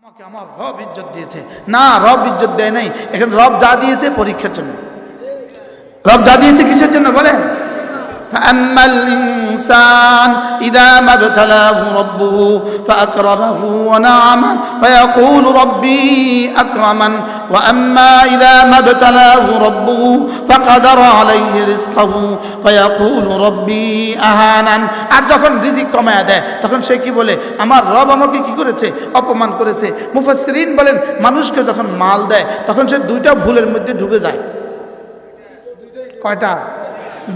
আমাকে আমার রব ইজ্জত দিয়েছে না, রব ইজ্জত দেয় নাই। এখানে রব যা দিয়েছে পরীক্ষার জন্য। রব যা দিয়েছে কিসের জন্য বলেন? فأما الإنسان إذا ما ابتلاه ربه فأكرمه ونعمه فيقول ربي أكرمن وأما إذا ما ابتلاه ربه فقدر عليه رزقه فيقول ربي أهانن। আর যখন রিজিক কমায়া দেয় তখন সে কি বলে? আমার রব আমাকে কি করেছে? অপমান করেছে। মুফাসসিরিন বলেন মানুষকে যখন মাল দেয় তখন সে দুইটা ভুলের মধ্যে ডুবে যায়। কয়টা?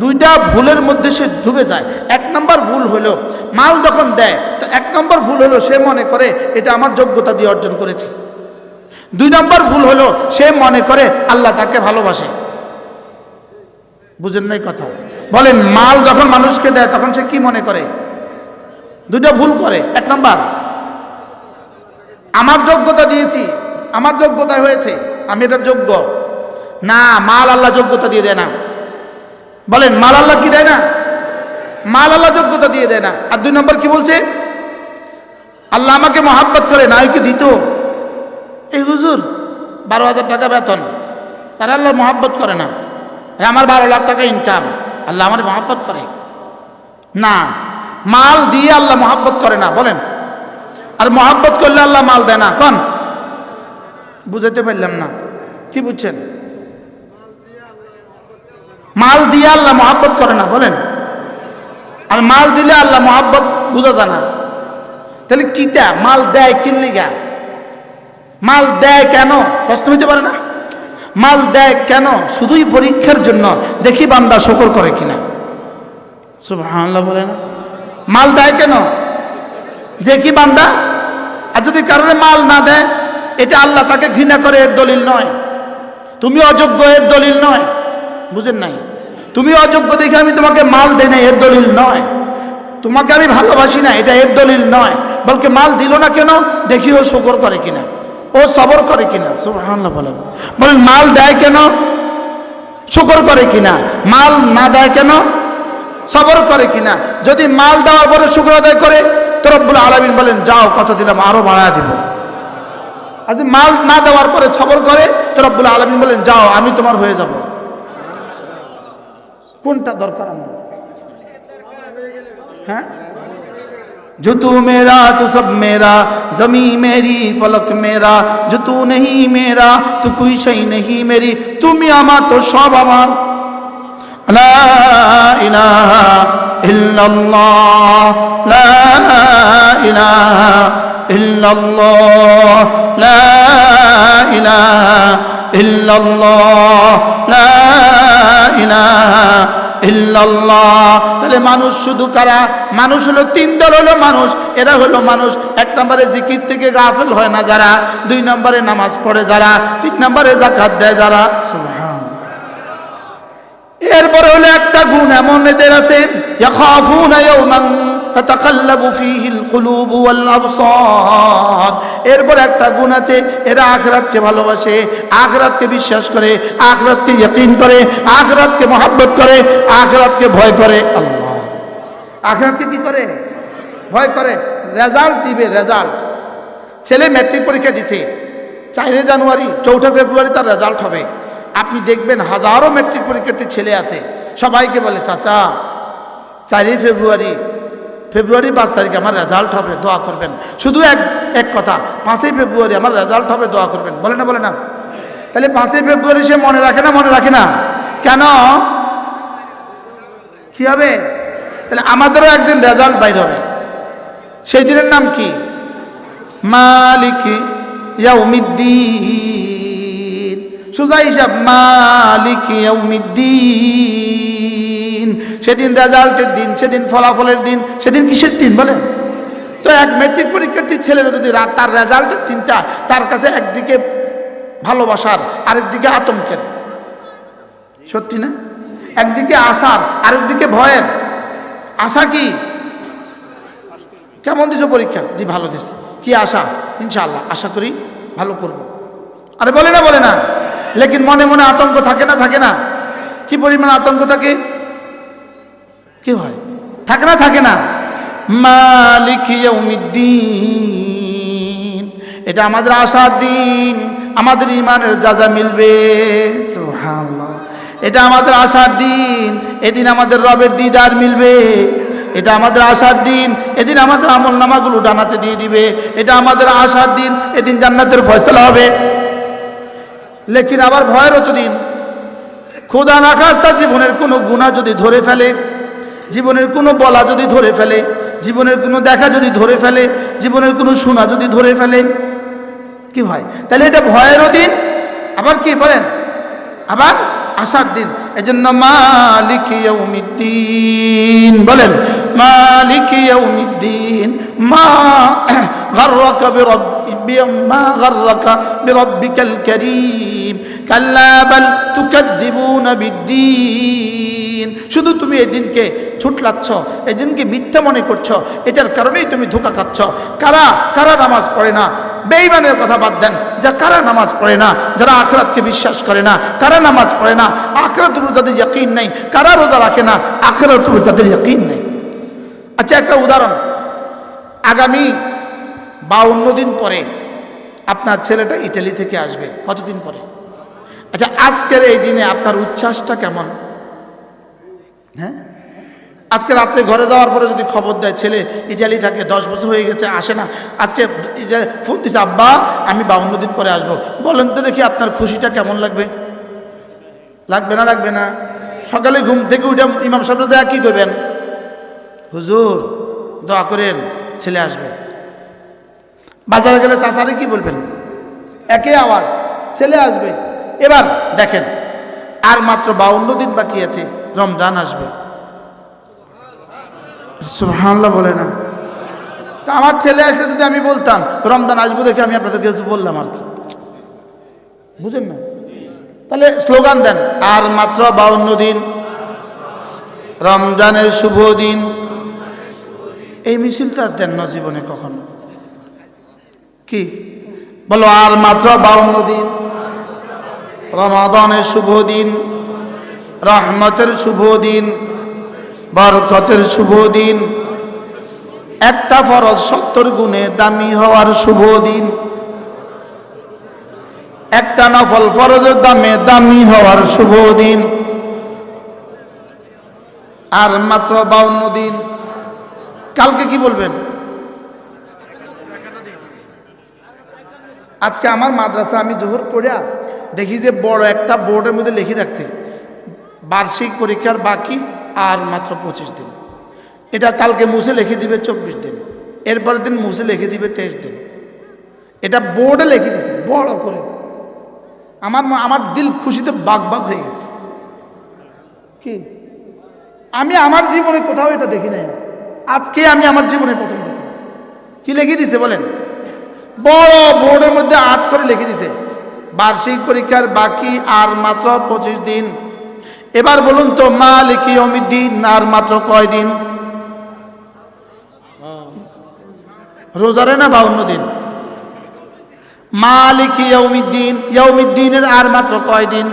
দুইটা ভুলের মধ্যে সে ডুবে যায়। এক নম্বর ভুল হলো মাল যখন দেয় তো এক নম্বর ভুল হলো সে মনে করে এটা আমার যোগ্যতা দিয়ে অর্জন করেছি। দুই নম্বর ভুল হলো সে মনে করে আল্লাহ তাকে ভালোবাসে। বুঝেন নাই কথা? বলেন মাল যখন মানুষকে দেয় তখন সে কি মনে করে? দুইটা ভুল করে। এক নম্বর আমার যোগ্যতা দিয়েছি, আমার যোগ্যতায় হয়েছে, আমি এটার যোগ্য না। মাল আল্লাহ যোগ্যতা দিয়ে দেয় না। বলেন মাল আল্লাহ কি দেয় না? মাল আল্লাহ যোগ্যতা দিয়ে দেয় না। আর দুই নম্বর কি বলছে? আল্লাহ আমাকে মহাব্বত করে না, ওকে দিত। এই হুজুর 12,000 টাকা বেতন, তারা আল্লাহ মহাব্বত করে না। আমার 12 লাখ টাকা ইনকাম, আল্লাহ আমার মহাব্বত করে না। মাল দিয়ে আল্লাহ মহাব্বত করে না। বলেন আর মহাব্বত করলে আল্লাহ মাল দেয় না। কোন বুঝাতে পারলাম না, কি বুঝছেন? মাল দিয়ে আল্লাহ মহাব্বত করে না। বলেন আর মাল দিলে আল্লাহ মহাব্বত বুঝা যায় না। তাহলে কিটা মাল দেয় কিনলিগা? মাল দেয় কেন? প্রশ্ন হইতে পারে না? মাল দেয় কেন? শুধুই পরীক্ষার জন্য, দেখি বান্দা শুকর করে কিনা। সুবহানাল্লাহ বলে না? মাল দেয় কেন? যে কি বান্দা। আর যদি কারণে মাল না দেয় এটা আল্লাহ তাকে ঘৃণা করে এর দলিল নয়। তুমি অযোগ্য এর দলিল নয়। বুঝেন নাই? তুমি অযোগ্য দেখে আমি তোমাকে মাল দেই না এর দলিল নয়। তোমাকে আমি ভালোবাসি না এটা এর দলিল নয়। বলকে মাল দিল না কেন? দেখি ও শুকর করে কিনা, ও সবর করে কিনা। সুবহানাল্লাহ বলেন। বলেন মাল দেয় কেন? শুকর করে কিনা। মাল না দেয় কেন? সবর করে কিনা। যদি মাল দেওয়ার পরে শুকর আদায় করে তো রব্বুল আলামিন বলেন যাও কথা দিলাম আরো বাড়ায় দিব। আর যদি মাল না দেওয়ার পরে সবর করে তো রব্বুল আলামিন বলেন যাও আমি তোমার হয়ে যাব। কোনটা দরকার আমার? হ্যাঁ, जो तू मेरा तो सब मेरा, जमी मेरी फलक मेरा, जो तू नहीं मेरा तो कोई शई नहीं मेरी। তুমি আমার তো সব আমার। লা ইলাহা ইল্লাল্লাহ, লা ইলাহা ইল্লাল্লাহ, লা ইলাহা ইল্লাল্লাহ, লা ইলাহা ইল্লাল্লাহ। তাহলে মানুষ শুধু কারা? মানুষ হলো তিন দল হলো মানুষ। এরা হলো মানুষ এক নম্বরে জিকির থেকে গাফেল হয় না যারা, দুই নম্বরে নামাজ পড়ে যারা, তিন নম্বরে যাকাত দেয় যারা। এরপরে হলো একটা গুণ এমন এদের আছে ইয়াখাফুনা ইয়াওমান তাতাকাল্লাবু ফীহিল কুলুবু ওয়াল আবসার। এরপর একটা গুণ আছে এরা আখিরাতকে ভালোবাসে, আখিরাতকে বিশ্বাস করে, আখিরাতকে ইয়াকিন করে, আখিরাতকে মহব্বত করে, আখিরাতকে ভয় করে। আল্লাহ আখিরাতকে কি করে? ভয় করে। রেজাল্ট দিবে, রেজাল্ট। ছেলে ম্যাট্রিক পরীক্ষা দিছে 4 জানুয়ারি, 4 ফেব্রুয়ারি তার রেজাল্ট হবে। আপনি দেখবেন হাজারো ম্যাট্রিক পরীক্ষার্থী ছেলে আছে, সবাইকে বলে চাচা 4 ফেব্রুয়ারি 5 তারিখে আমার রেজাল্ট হবে, দোয়া করবেন। শুধু এক কথা, 5 ফেব্রুয়ারি আমার রেজাল্ট হবে, দোয়া করবেন। বলে না? বলে না? তাহলে 5 ফেব্রুয়ারি সে মনে রাখে না? মনে রাখে না কেন? কি হবে? তাহলে আমাদেরও একদিন রেজাল্ট বাইর হবে। সেই দিনের নাম কি? মালিক ইয়াউমিদ্দিন। সোজা হিসাব মালিক ইয়াউমিদ্দিন। সেদিন রেজাল্টের দিন, সেদিন ফলাফলের দিন, সেদিন কিসের দিন বলেন? তো এক ম্যাট্রিক পরীক্ষার্থী ছেলেরা যদি তার রেজাল্টের দিনটা তার কাছে একদিকে ভালোবাসার আরেকদিকে আতঙ্কের, সত্যি না? একদিকে আশার আরেকদিকে ভয়ের। আশা কি? কেমন দিছো পরীক্ষা? জি ভালো দিছে। কি আশা? ইনশাআল্লাহ আশা করি ভালো করব। আরে বলে না? বলে না? লেকিন মনে মনে আতঙ্ক থাকে না? থাকে না? কি পরিমাণ আতঙ্ক থাকে? কি হয়? থাকে না? থাকে না? মালিক ইয়াউমিদ্দিন। এটা আমাদের আশার দিন, আমাদের ইমানের যাজা মিলবে। সুবহানাল্লাহ। এটা আমাদের আশার দিন, এদিন আমাদের রবের দিদার মিলবে। এটা আমাদের আশার দিন, এদিন আমাদের আমল নামাগুলো ডানাতে দিয়ে দিবে। এটা আমাদের আশার দিন, এদিন জান্নাতের ফয়সালা হবে। লেকিন আবার ভয়েরও তো দিন। খোদা না খাস্তা জীবনের কোনো গুনাহ যদি ধরে ফেলে, জীবনের কোনো বলা যদি ধরে ফেলে, জীবনের কোনো দেখা যদি ধরে ফেলে, জীবনের কোনো শোনা যদি ধরে ফেলে, কি ভয়? তাহলে এটা ভয়েরও দিন, আবার কি বলেন, আবার আশার দিন। এজন্য মালিক ইয়াউমিদ্দিন বলেন, মালিক ইয়াউমিদ্দিন। মা গাররাকা বিরাব্বিকাল কারীম কাল্লা বাল তুকাজ্জিবুনা বিদ্দীন। শুধু তুমি এই দিনকে ছুটলাচ্ছ, এই দিনকে মিথ্যা মনে করছো, এটার কারণেই তুমি ধোঁকা খাচ্ছ। কারা কারা নামাজ পড়ে না, বেঈমানের কথা বাদ দেন, যা কারা নামাজ পড়ে না, যারা আখিরাতকে বিশ্বাস করে না, কারা নামাজ পড়ে না, আখিরাতের উপর যাদের ইয়াকিন নেই, কারা রোজা রাখে না, আখিরাতের উপর যাদের ইয়াকিন নেই। আচ্ছা, একটা উদাহরণ, আগামী 52 দিন পরে আপনার ছেলেটা ইটালি থেকে আসবে। কতদিন পরে? আচ্ছা, আজকের এই দিনে আপনার উচ্ছ্বাসটা কেমন? হ্যাঁ, আজকে রাত্রে ঘরে যাওয়ার পরে যদি খবর দেয় ছেলে ইটালি থাকে, 10 বছর হয়ে গেছে আসে না, আজকে ফোন দিছে, আব্বা আমি 52 দিন পরে আসবো, বলেন তো দেখি আপনার খুশিটা কেমন লাগবে? লাগবে না? লাগবে না? সকালে ঘুম থেকে উঠে ইমাম সাহেব যা কি করবেন, হুজুর দোয়া করেন ছেলে আসবে। বাজারে গেলে চাচারে কি বলবেন? একই আওয়াজ, ছেলে আসবে। এবার দেখেন, আর মাত্র 52 দিন বাকি আছে, রমজান আসবে। সুবহানাল্লাহ বলে না? তা আমার ছেলে আসলে যদি আমি বলতাম রমজান আসবো দেখে আমি আপনাদেরকে কিছু বললাম আর কি, বুঝেন না? তাহলে স্লোগান দেন, আর মাত্র 52 দিন, রমজানের শুভ দিন। এই মিছিলটা দেন না জীবনে কখনো? কি বলো? আর মাত্র 52 দিন, রমাদানের শুভ দিন, রহমতের শুভ দিন, বরকতের শুভ দিন, একটা ফরজ 70 গুণে দামি হওয়ার শুভ দিন, একটা নফল ফরজের দামে দামি হওয়ার শুভ দিন। আর মাত্র 52 দিন। কালকে কি বলবেন? আজকে আমার মাদ্রাসা আমি জোহর পড়িয়া দেখি যে বড় একটা বোর্ডের মধ্যে লিখে রাখছে বার্ষিক পরীক্ষার বাকি আর মাত্র 25 দিন। এটা কালকে মুছে লিখে দিবে 24 দিন, এরপরের দিন মুছে লিখে দিবে 23 দিন। এটা বোর্ডে লিখে দিচ্ছে বড় করে। আমার দিল খুশিতে বাগ বাগ হয়ে গেছে। কি আমি আমার জীবনে কোথাও এটা দেখি নাই, আজকে আমি আমার জীবনে প্রথম দেখি। কি লিখে দিছে বলেন? বড় বোর্ডের মধ্যে 8 করে লিখে দিছে বার্ষিক পরীক্ষার বাকি আর মাত্র 25 দিন। এবার বলুন তো, মালিক ইয়াউমিদ্দিন আর মাত্র কয় দিন? রোজারে না 52 দিন? মালিক ইয়াউমিদ্দিন, ইয়াউমিদ্দিনের আর মাত্র কয় দিন?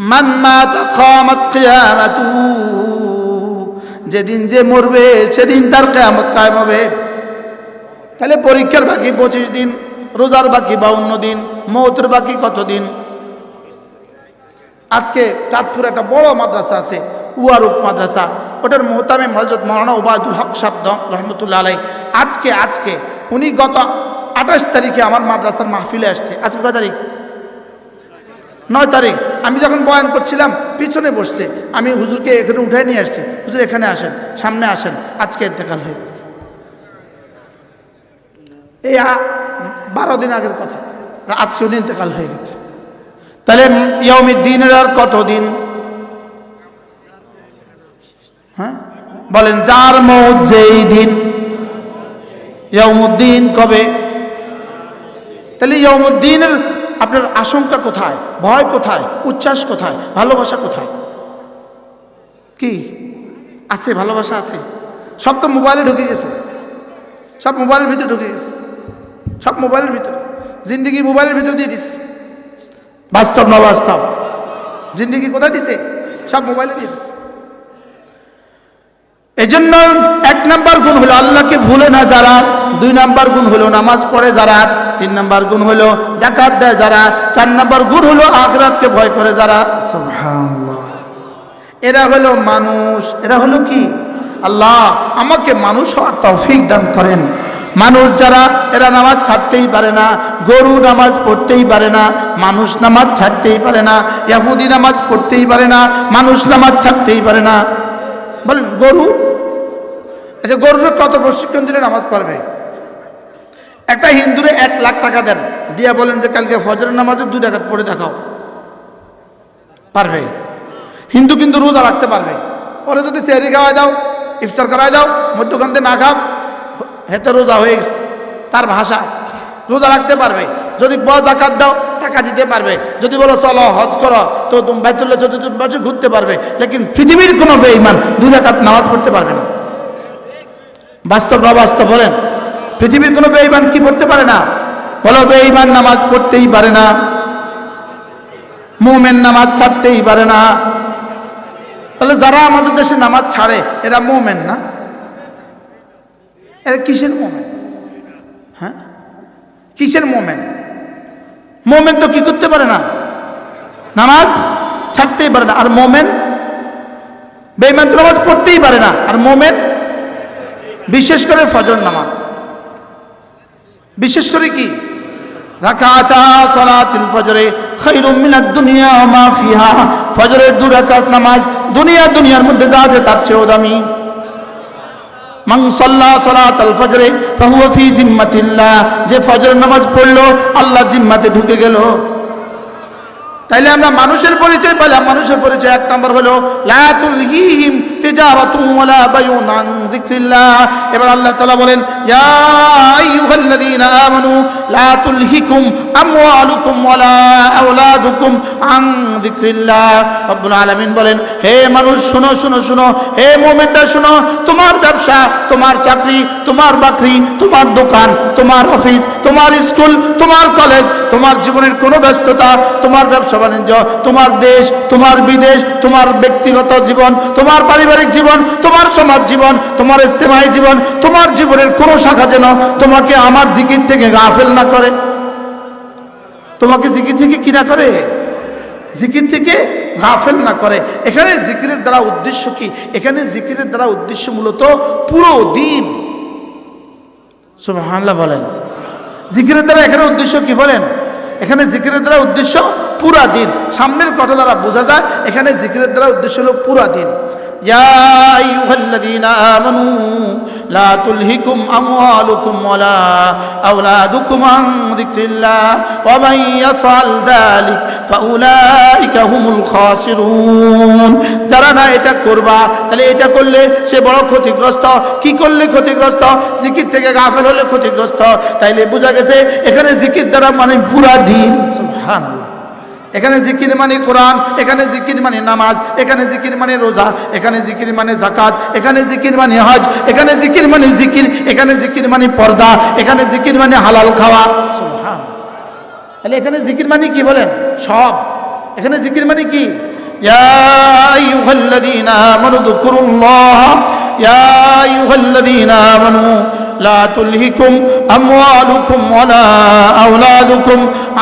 মান মাতা কিয়ামাত কিয়ামাতুহু, যেদিন যে মরবে সেদিন তার কিয়ামত কায়েম হবে। তাহলে পরীক্ষার বাকি 25 দিন, রোজার বাকি 52 দিন, মওতের বাকি কত দিন? আজকে চাঁদপুর একটা বড় মাদ্রাসা আছে, উয়ারুক মাদ্রাসা, ওটার মুহতামিম হযরত মাওলানা ওবায়দুল হক সাহেব রহমতুল্লাহ আলাইহি আজকে উনি গত 28 তারিখে আমার মাদ্রাসার মাহফিলে আসছে। আজকে কয় তারিখ? 9 তারিখ। আমি যখন বয়ান করছিলাম পিছনে বসছে, আমি হুজুরকে এখানে উঠাই নিয়ে আসছি, হুজুর এখানে আসেন, সামনে আসেন। আজকে ইন্তেকাল হয়ে গেছে, এই 12 দিন আগের কথা, আজকে উনি ইন্তেকাল হয়ে গেছে। তাহলে ইয়াউমিদ্দিনের আর কত দিন? হ্যাঁ বলেন, যার মওত যেই দিন, ইয়াউমুদ্দিন কবে? তাহলে ইয়াউমুদ্দিনের আপনার আশঙ্কা কোথায়, ভয় কোথায়, উচ্ছ্বাস কোথায়, ভালোবাসা কোথায়? কি আছে? ভালোবাসা আছে? সব তো মোবাইলে ঢুকে গেছে, সব মোবাইলের ভিতরে ঢুকে গেছে, সব মোবাইলের ভিতরে। জিন্দিগি মোবাইলের ভিতরে দিয়ে দিচ্ছে, বাস্তব না বাস্তব জিন্দিগি কোথায় দিছে? সব মোবাইলে দিয়ে দিচ্ছে। এই জন্য 1 নম্বর গুণ হলো আল্লাহকে ভুলে না যারা, 2 নাম্বার গুণ হলো নামাজ পড়ে যারা, 3 নাম্বার গুণ হলো যাকাত দেয় যারা, 4 নাম্বার গুণ হলো আখিরাতকে ভয় করে যারা। সুবহানাল্লাহ। এরা হলো মানুষ। এরা হলো কি? আল্লাহ আমাকে মানুষ হওয়ার তৌফিক দান করেন। মানুষ যারা, এরা নামাজ ছাড়তেই পারে না। গরু নামাজ পড়তেই পারে না, মানুষ নামাজ ছাড়তেই পারে না। ইহুদি নামাজ পড়তেই পারে না, মানুষ নামাজ ছাড়তেই পারে না। বলেন গরু, আচ্ছা গরুর কত প্রশিক্ষণ দিলে নামাজ পড়বে? একটা হিন্দুরে 1 লাখ টাকা দেন, দিয়ে বলেন যে কালকে ফজরের নামাজে 2 রাকাত পড়ে দেখাও, পারবে? হিন্দু কিন্তু রোজা রাখতে পারবে। ওরা যদি সেহরি খাওয়াই দাও, ইফতার করাই দাও, মধ্যখান্তে না খাও, হেতে রোজা হয়ে গেছে। তার ভাষা রোজা রাখতে পারবে। যদি জাকাত দাও, টাকা দিতে পারবে। যদি বলো চলো হজ করো, তো তুমি বাইতুল্লাহ চতুর্থ ঘুরতে পারবে। লেকিন পৃথিবীর কোনো বেঈমান 2 রাকাত নামাজ পড়তে পারবে না। বাস্তব বা বাস্তব বলেন, পৃথিবীর কোনো বেঈমান কি পড়তে পারে না? বলো বেঈমান নামাজ পড়তেই পারে না, মুমিন নামাজ ছাড়তেই পারে না। তাহলে যারা আমাদের দেশে নামাজ ছাড়ে এরা মুমিন না? এরা কিসের মুমিন? হ্যাঁ, কিসের মুমিন? মুমিন তো কি করতে পারে না? নামাজ ছাড়তেই পারে না। আর মুমিন, বেঈমান তো নামাজ পড়তেই পারে না, আর মুমিন বিশেষ করে ফজর নামাজ, বিশেষ করে কি রাকাতা সালাতুল ফজরে খায়রুম মিনাদ দুনিয়া ওয়া মা ফিহা। ফজরের 2 রাকাত নামাজ দুনিয়ার মধ্যে যা আছে তার চেয়েও দামি। মান সাল্লা সালাতাল ফজরে ফাহুয়া ফি জিম্মাতিল্লাহ। যে ফজর নামাজ পড়লো আল্লাহর জিম্মাতে ঢুকে গেল। তাইলে আমরা মানুষের পরিচয় পেলাম। মানুষের পরিচয় 1 নম্বর হলো লা তুলহিহিম তিজারাতুন ওয়ালা বাইউন আন যিকরিল্লাহ। এবার আল্লাহ তাআলা বলেন ইয়া আইয়ুহাল্লাযীনা আমানু লা তুলহিকুম আমওয়ালুকুম ওয়ালা আওলাদুকুম আন যিকরিল্লাহ। রব্বুল আলামিন বলেন হে মানুষ শোনো শোনো শোনো, হে মুমিনরা শোনো, তোমার ব্যবসা, তোমার চাকরি, তোমার বাকরি, তোমার দোকান, তোমার অফিস, তোমার স্কুল, তোমার কলেজ, তোমার জীবনের কোনো ব্যস্ততা, তোমার ব্যবসা বাণিজ্য, তোমার দেশ, তোমার বিদেশ, তোমার ব্যক্তিগত জীবন, তোমার পারিবারিক জীবন, তোমার সমাজ জীবন, তোমার ইজতিমাই জীবন, তোমার জীবনের কোনো শাখা যেন তোমাকে আমার জিকির থেকে গাফেল না করে। তোমাকে জিকির থেকে কি না করে? জিকির থেকে গাফেল না করে। এখানে জিকিরের দ্বারা উদ্দেশ্য কি? এখানে জিকিরের দ্বারা উদ্দেশ্য মূলত পুরো দিন। সুবহানাল্লাহ বলেন। জিকিরের দ্বারা এখানে উদ্দেশ্য কি বলেন? এখানে জিকিরের দ্বারা উদ্দেশ্য পুরা দিন। সামনের কথা দ্বারা বোঝা যায় এখানে জিকিরের দ্বারা উদ্দেশ্য হলো পুরা দিন। ইয়া আইয়ুহাল্লাযীনা আমানু লা তুলহিকুম আমওয়ালুকুম ওয়ালা আওলাদুকুম আন যিকরিল্লাহ ওয়া মান ইয়াফআল যালিক ফাউলাইকা হুমুল খাসিরুন। যারা না এটা করবা, তাহলে এটা করলে সে বড় ক্ষতিগ্রস্ত। কি করলে ক্ষতিগ্রস্ত? জিকির থেকে গাফেল হলে ক্ষতিগ্রস্ত। তাইলে বোঝা গেছে এখানে জিকির দ্বারা মানে পুরা দিন। সুবহানাল্লাহ। এখানে জিকির মানে কোরআন, এখানে জিকির মানে নামাজ, এখানে জিকির মানে রোজা, এখানে জিকির মানে যাকাত, এখানে জিকির মানে হজ, এখানে জিকির মানে জিকির, এখানে জিকির মানে পর্দা, এখানে জিকির মানে হালাল খাওয়া। সুবহানাল্লাহ। তাহলে এখানে জিকির মানে কি বলেন? সব। এখানে জিকির মানে কি? ইয়া আইয়ুহাল্লাযীনা আমানু যকুরুল্লাহ ইয়া আইয়ুহাল্লাযীনা আমানু লা তুলহিকুম আমওয়ালুকুম ওয়ালা আওলাদুকুম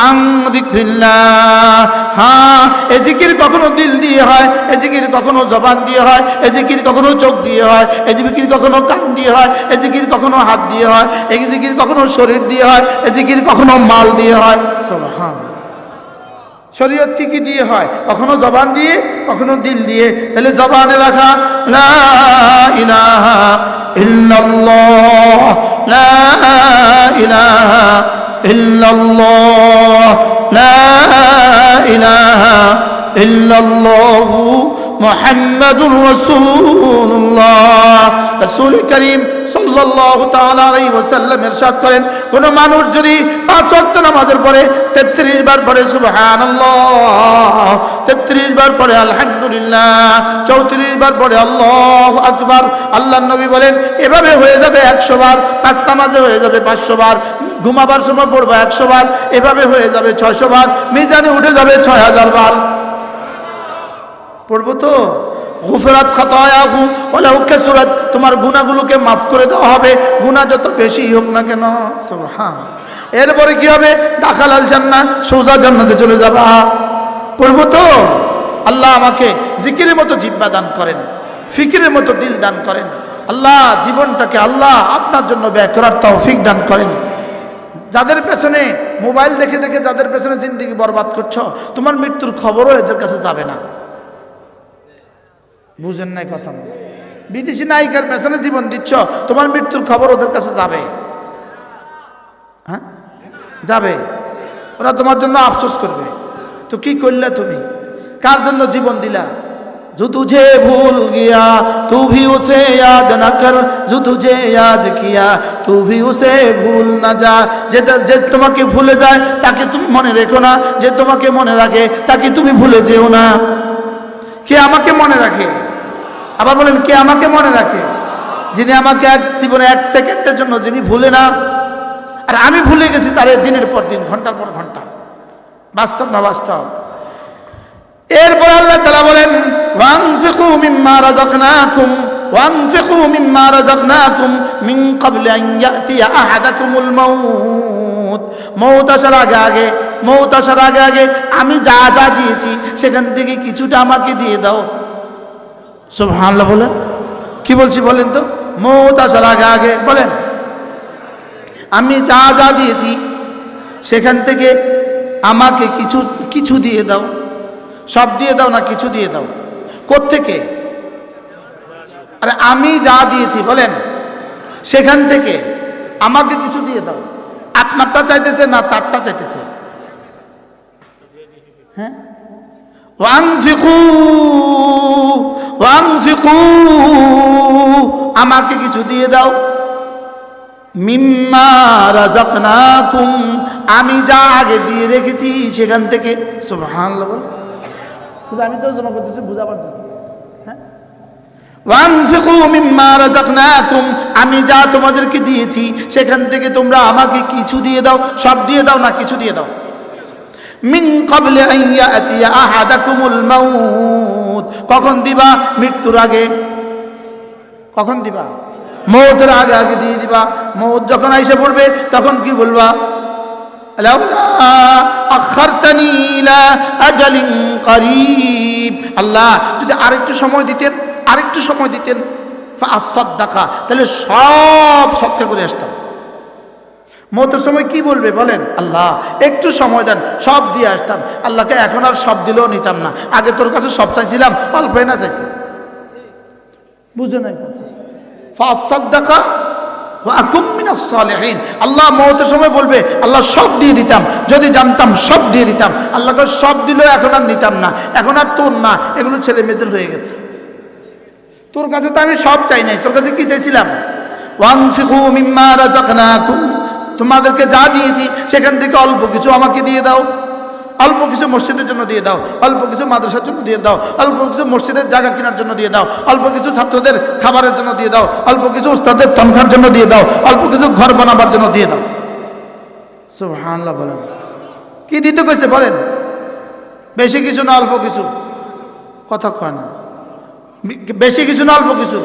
আন যিকরিল্লাহ। হ্যাঁ, এই জিকির কখনো দিল দিয়ে হয়, এই জিকির কখনো জবান দিয়ে হয়, এই জিকির কখনো চোখ দিয়ে হয়, এই জিকির কখনো কান দিয়ে হয়, এই জিকির কখনো হাত দিয়ে হয়, এই জিকির কখনো শরীর দিয়ে হয়, এই জিকির কখনো মাল দিয়ে হয়। সুবহানাল্লাহ। শরীয়ত কি কি দিয়ে হয়? কখনো জবান দিয়ে, কখনো দিল দিয়ে। তাহলে জবানে রাখা লা ইলাহা ইল্লাল্লাহ, লা ইলাহা ইল্লাল্লাহ, লা ইলাহা ইল্লাল্লাহু মুহাম্মাদুর রাসূলুল্লাহ। রাসূল করিম সাল্লাল্লাহু তাআলা আলাইহি ওয়াসাল্লাম ইরশাদ করেন, কোন মানুষ যদি 5 ওয়াক্ত নামাজের পরে 33 বার পড়ে সুবহানাল্লাহ, 33 বার পড়ে আলহামদুলিল্লাহ, 34 বার পড়ে আল্লাহু আকবার, আল্লাহর নবী বলেন এভাবে হয়ে যাবে 100 বার। 5 নামাজে হয়ে যাবে 500 বার, ঘুমাবার সময় পড়বো 100 বার, এভাবে হয়ে যাবে 600 বার, মিজানে উঠে যাবে 6000 বার। পড়বো তো? গুফরাত খাতায়াহু ওয়ালাউ কাসুরাত, তোমার গুনাহগুলোকে মাফ করে দেওয়া হবে, গুনাহ যত বেশি হোক না কেন। সুবহান। এরপরে কি হবে? দাখালাল জান্নাহ, সোজা জান্নাতে চলে যাবা। পড়বো তো? আল্লাহ আমাকে জিকিরের মতো জিহ্বা দান করেন, ফিকিরের মতো দিল দান করেন। আল্লাহ জীবনটাকে আল্লাহ আপনার জন্য ব্যয় করার তৌফিক দান করেন। যাদের পেছনে মোবাইল দেখে দেখে যাদের পেছনে জিন্দেগি বরবাদ করছো, তোমার মৃত্যুর খবরও এদের কাছে যাবে না। বুঝেন নাই কথা? বিদেশি নায়িকার পেছনে জীবন দিচ্ছ, তোমার মৃত্যুর খবর ওদের কাছে যাবে? হ্যাঁ, যাবে। ওরা তোমার জন্য আফসোস করবে। তো কি করলে তুমি? কার জন্য জীবন দিলা? जो तुझे भूल गया तू भी उसे याद न कर, जो तुझे याद किया तू भी उसे भूल न जा। যে তোমাকে ভুলে যায় তাকে তুমি মনে রেখো না, যে তোমাকে মনে রাখে তাকে তুমি ভুলে যেও না। কে আমাকে মনে রাখে? আবার বলেন, কে আমাকে মনে রাখে? যিনি আমাকে এক জীবনে এক সেকেন্ডের জন্য যিনি ভুলে না, আর আমি ভুলে গেছি তার দিনের পর দিন, ঘন্টার পর ঘন্টা। বাস্তব না বাস্তব? এরপর আল্লাহ তাআলা বলেন, ওয়ানফিকু মিম্মা রাযাকনাকুম ওয়ানফিকু মিম্মা রাযাকনাকুম মিন ক্বাবলি আন ইয়াতিয়া আহাদাকুমুল মাউত। মউত আসার আগে আগে আমি যা যা দিয়েছি সেখান থেকে কিছুটা আমাকে দিয়ে দাও। সুবহানাল্লাহ বলেন। কি বলছি বলেন তো? মউত আসার আগে আগে বলেন, আমি যা যা দিয়েছি সেখান থেকে আমাকে কিছু দিয়ে দাও। সব দিয়ে দাও না কিছু দিয়ে দাও? কোত্থেকে? আরে আমি যা দিয়েছি বলেন, সেখান থেকে আমাকে কিছু দিয়ে দাও। আপনারটা চাইতেছে না তারটা চাইতেছে? হ্যাঁ, ওয়ানফিকু আমাকে কিছু দিয়ে দাও। মিম্মা রাযাকনাকুম আমি যা আগে দিয়ে রেখেছি সেখান থেকে। সুবহানাল্লাহ বল। আমি তো জমা করতেছি বুঝাবার জন্য। হ্যাঁ, ওয়ানফিকু মিম্মা রাযাকনাকুম আমি যা তোমাদেরকে দিয়েছি সেখান থেকে তোমরা আমাকে কিছু দিয়ে দাও। সব দিয়ে দাও না কিছু দিয়ে দাও। মিন ক্বাবলি আন ইয়াতিয়া আহাদাকুমুল মাউত কখন দিবা? মৃত্যুর আগে। কখন দিবা? মওতের আগে আগে দিয়ে দিবা। মওত যখন আইসা পড়বে তখন কি বলবা? লাউলা আখারতানি ইলা আজালিন করিব, আল্লাহ যদি আরেকটু সময় দিতেন ফাআসাদদাকা, তাহলে সব সদকা করে আসতাম। মওতের সময় কি বলবে বলেন? আল্লাহ একটু সময় দেন, সব দিয়ে আসতাম। আল্লাহকে এখন আর সব দিলেও নিতাম না, আগে তোর কাছে সব চাইছিলাম, অল্পই না চাইছি। বুঝে নাই কথা? ফাআসাদদাকা ওয়া আকুম মিনাস সালিহিন। আল্লাহ মওতের সময় বলবে, আল্লাহ সব দিয়ে দিতাম, যদি জানতাম সব দিয়ে দিতাম। আল্লাহকে সব দিলেও এখন আর নিতাম না, এখন আর তোর না, এগুলো ছেলে মেয়েদের হয়ে গেছে। তোর কাছে তো আমি সব চাই নাই, তোর কাছে কি চাইছিলাম? ওয়ানফিকু মিম্মা রাযাকনাকুম তোমাদেরকে যা দিয়েছি সেখান থেকে অল্প কিছু আমাকে দিয়ে দাও। অল্প কিছু মসজিদের জন্য দিয়ে দাও, অল্প কিছু মাদ্রাসার জন্য দিয়ে দাও, অল্প কিছু মসজিদের জায়গা কেনার জন্য দিয়ে দাও, অল্প কিছু ছাত্রদের খাবারের জন্য দিয়ে দাও, অল্প কিছু উস্তাদের তনখার জন্য দিয়ে দাও, অল্প কিছু ঘর বানাবার জন্য দিয়ে দাও। সুবহানাল্লাহ বলেন। কি দিতে কইছে বলেন? বেশি কিছু না অল্প কিছু? কথা কয় না। বেশি কিছু না অল্প কিছু?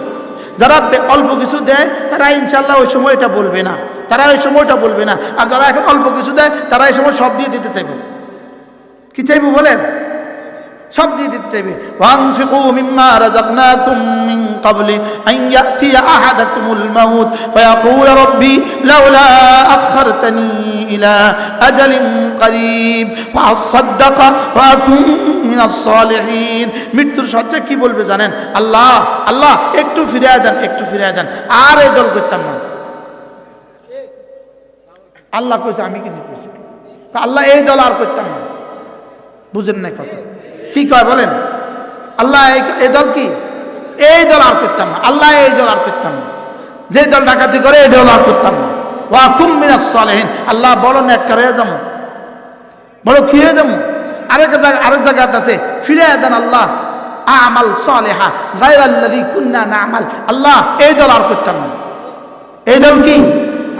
যারা অল্প কিছু দেয় তারা ইনশাল্লাহ ওই সময় এটা বলবে না, তারা ওই সময়টা বলবে না। আর যারা এখন অল্প কিছু দেয় তারা এই সময় সব দিয়ে দিতে চাইবে। কি চাইবো বলেন? সব দিয়ে দিতে চাইবে। ওয়ানফিকু মিম্মা রাযাকনাকুম মিন ক্বাবলি আন ইয়াতিয়া আহাদাকুমুল মাউত ফায়াকুল রাব্বি লাউলা আখারতানি ইলা আজালিন করিব ফাআসাদদাকা ওয়া আকুম মিনাস সালিহিন। মৃত্যুর শয্যায় কি বলবে জানেন? আল্লাহ আল্লাহ একটু ফিরিয়ে দেন, একটু ফিরিয়ে দেন, আর এই দল করতাম না। আল্লাহ কইছে, আমি কি কইছি? আল্লাহ এই দল আর করতাম না। বুঝেন না কথা? কি কয় বলেন? আল্লাহ এই দল কি? এই দল আর করতাম না। আল্লাহ এই দল আর করতাম না। যে দল ডাকাতি করে এই দল আর করতাম না। ওয়া কুম মিনাস সালিহিন। আল্লাহ বলো নেককার হয়ে যাবো, বলো কি হয়ে যাবো? আরেক জায়গা আছে, ফিরে দেন আল্লাহ আমাল সালিহা গায়রাল্লাযী কুননা না'মাল। আল্লাহ এই দল আর করতাম না। এই দল কি?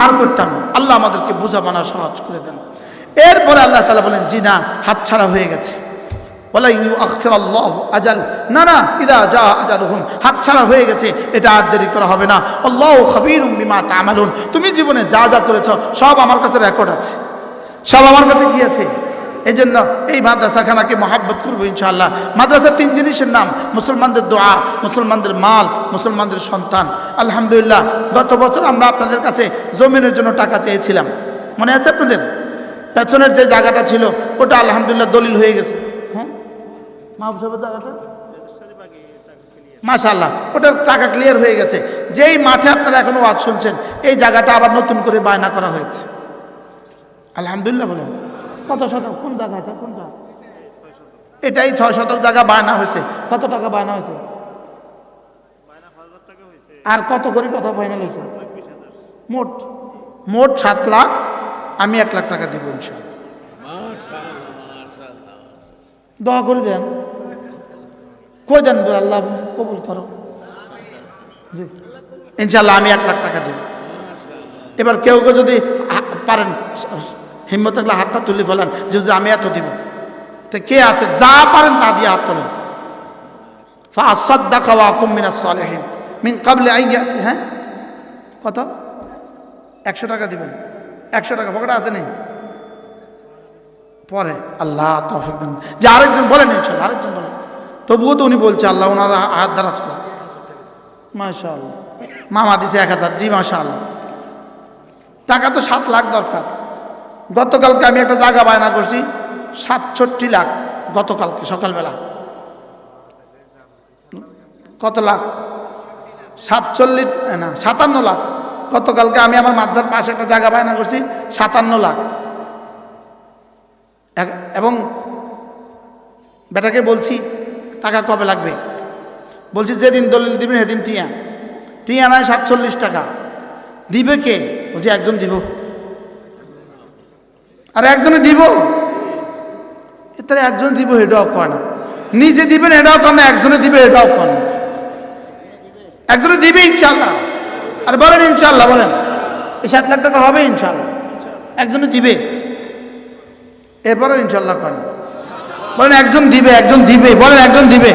আর করতাম না। আল্লাহ আমাদেরকে বুঝা বানা সহজ করে দেন। এরপরে আল্লাহ তাআলা বলেন, জি না, হাতছাড়া হয়ে গেছে। ওয়ালা ইউআখিরাল্লাহু আজাল, না না, ইদা জা আজালুহুম, হাতছাড়া হয়ে গেছে, এটা আর দেরি করা হবে না। আল্লাহু খাবীরুম বিমা তা'মালুন, তুমি জীবনে যা যা করেছো সব আমার কাছে রেকর্ড আছে, সব আমার কাছে কি আছে। এই জন্য এই মাদ্রাসাখানাকে মহাব্বত করবো ইনশাআল্লাহ। মাদ্রাসার 3 জিনিসের নাম: মুসলমানদের দোয়া, মুসলমানদের মাল, মুসলমানদের সন্তান। আলহামদুলিল্লাহ, গত বছর আমরা আপনাদের কাছে জমিনের জন্য টাকা চেয়েছিলাম, মনে আছে আপনাদের? পেছনের যে জায়গাটা ছিল ওটা আলহামদুলিল্লাহ দলিল হয়ে গেছে। হ্যাঁ, মাহবুব সাহেবের জায়গাটা মাশাআল্লাহ, ওটার টাকা ক্লিয়ার হয়ে গেছে। যেই মাঠে আপনারা এখনো ওয়াজ শুনছেন, এই জায়গাটা আবার নতুন করে বায়না করা হয়েছে। আলহামদুলিল্লাহ বলুন। কত শতক? কোন জায়গাটা? কোনটা? এটাই 6 শতক জায়গা বায়না হয়েছে। কত টাকা বায়না হয়েছে? আর কত করে কথা ফাইনাল হয়েছে? মোট 7 লাখ। আমি 1 লাখ টাকা দেবো ইনশাআল্লাহ। দোয়া করে দেন, কই দেন বলে আল্লাহ কবুল করো। জি ইনশাআল্লাহ আমি 1 লাখ টাকা দেব। এবার কেউ কেউ যদি পারেন, হিম্মত থাকলে হাতটা তুলে ফেলেন যে আমি এত দিব। তো কে আছে যা পারেন তা দিয়ে হাত তোলেন। ফাসাদদাকা ওয়া কুম মিনাস সালিহিন মিন ক্বাবলি আন ইয়াতি। হ্যাঁ, কত? 100 টাকা দিবেন। 100 টাকা পকেটে আছে নেই? পরে আল্লাহ তৌফিক দেন। যে আরেকজন বলেন ইনশাআল্লাহ, আরেকজন বলেন। তবুও তো উনি বলছে আল্লাহ ওনার হাত দারাজ করুন। মাশাআল্লাহ, মামা দিছে 1000। জি মাশাআল্লাহ। টাকা তো 7 লাখ দরকার। গতকালকে আমি একটা জায়গা বায়না করছি 67 লাখ, গতকালকে সকালবেলা। কত লাখ? 47 না 57 লাখ। গতকালকে আমি আমার মাদ্রাসার পাশে একটা জায়গা বায়না করছি 57 লাখ। এবং বেটাকে বলছি টাকা কবে লাগবে, বলছি যেদিন দলিল দিবেন সেদিন টিয়া নয় 47 টাকা। দিবে কে? বলছি একজন দিব। আর একজনে দিব, তাহলে একজন দিব এটাও কয় না। নিজে দিবেন এটাও কয় না, একজনে দিবে এটাও কয় না। একজনে দিবে ইনশাআল্লাহ। আর বলেন ইনশাআল্লাহ, বলেন এই 7 লাখ টাকা হবে ইনশাআল্লাহ। একজনে দিবে, এরপরেও ইনশাআল্লাহ কয় না। বলেন একজন দিবে, একজন দিবে, বলেন একজন দিবে।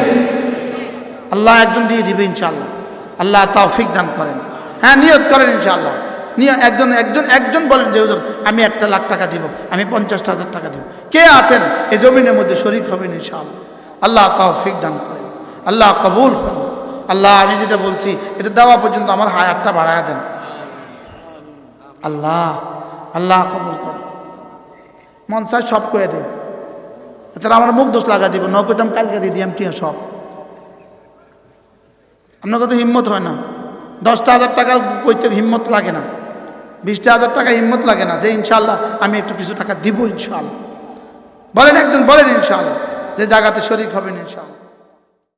আল্লাহ একজন দিয়ে দিবে ইনশাআল্লাহ। আল্লাহ তৌফিক দান করেন। হ্যাঁ, নিয়ত করেন ইনশাআল্লাহ। নিয়ে একজন বলেন যে হুজুর আমি 1 লাখ টাকা দিব, আমি 50,000 টাকা দিব। কে আছেন এই জমিনের মধ্যে শরীক হবেন ইনশাআল্লাহ? আল্লাহ তৌফিক দান করেন, আল্লাহ কবুল করেন। আল্লাহ আমি যেটা বলছি এটা দেওয়া পর্যন্ত আমার হায়াতটা বাড়ায়া দেন। আল্লাহ কবুল করেন। মন চায় সব কয়ে দেয়, তাহলে আমার মুখ দোষ লাগা দিব। নকইতাম কালকে দিয়ে দিয়াম টিয়া সব। আপনার কত হিম্মত হয় না? 10,000 টাকা কইতে হিম্মত লাগে না, 20,000 টাকা হিম্মত লাগে না যে ইনশাআল্লাহ আমি একটু কিছু টাকা দিব ইনশাআল্লাহ। বলেন একজন, বলেন ইনশাআল্লাহ, যে জায়গাতে শরীক হবেন ইনশাআল্লাহ।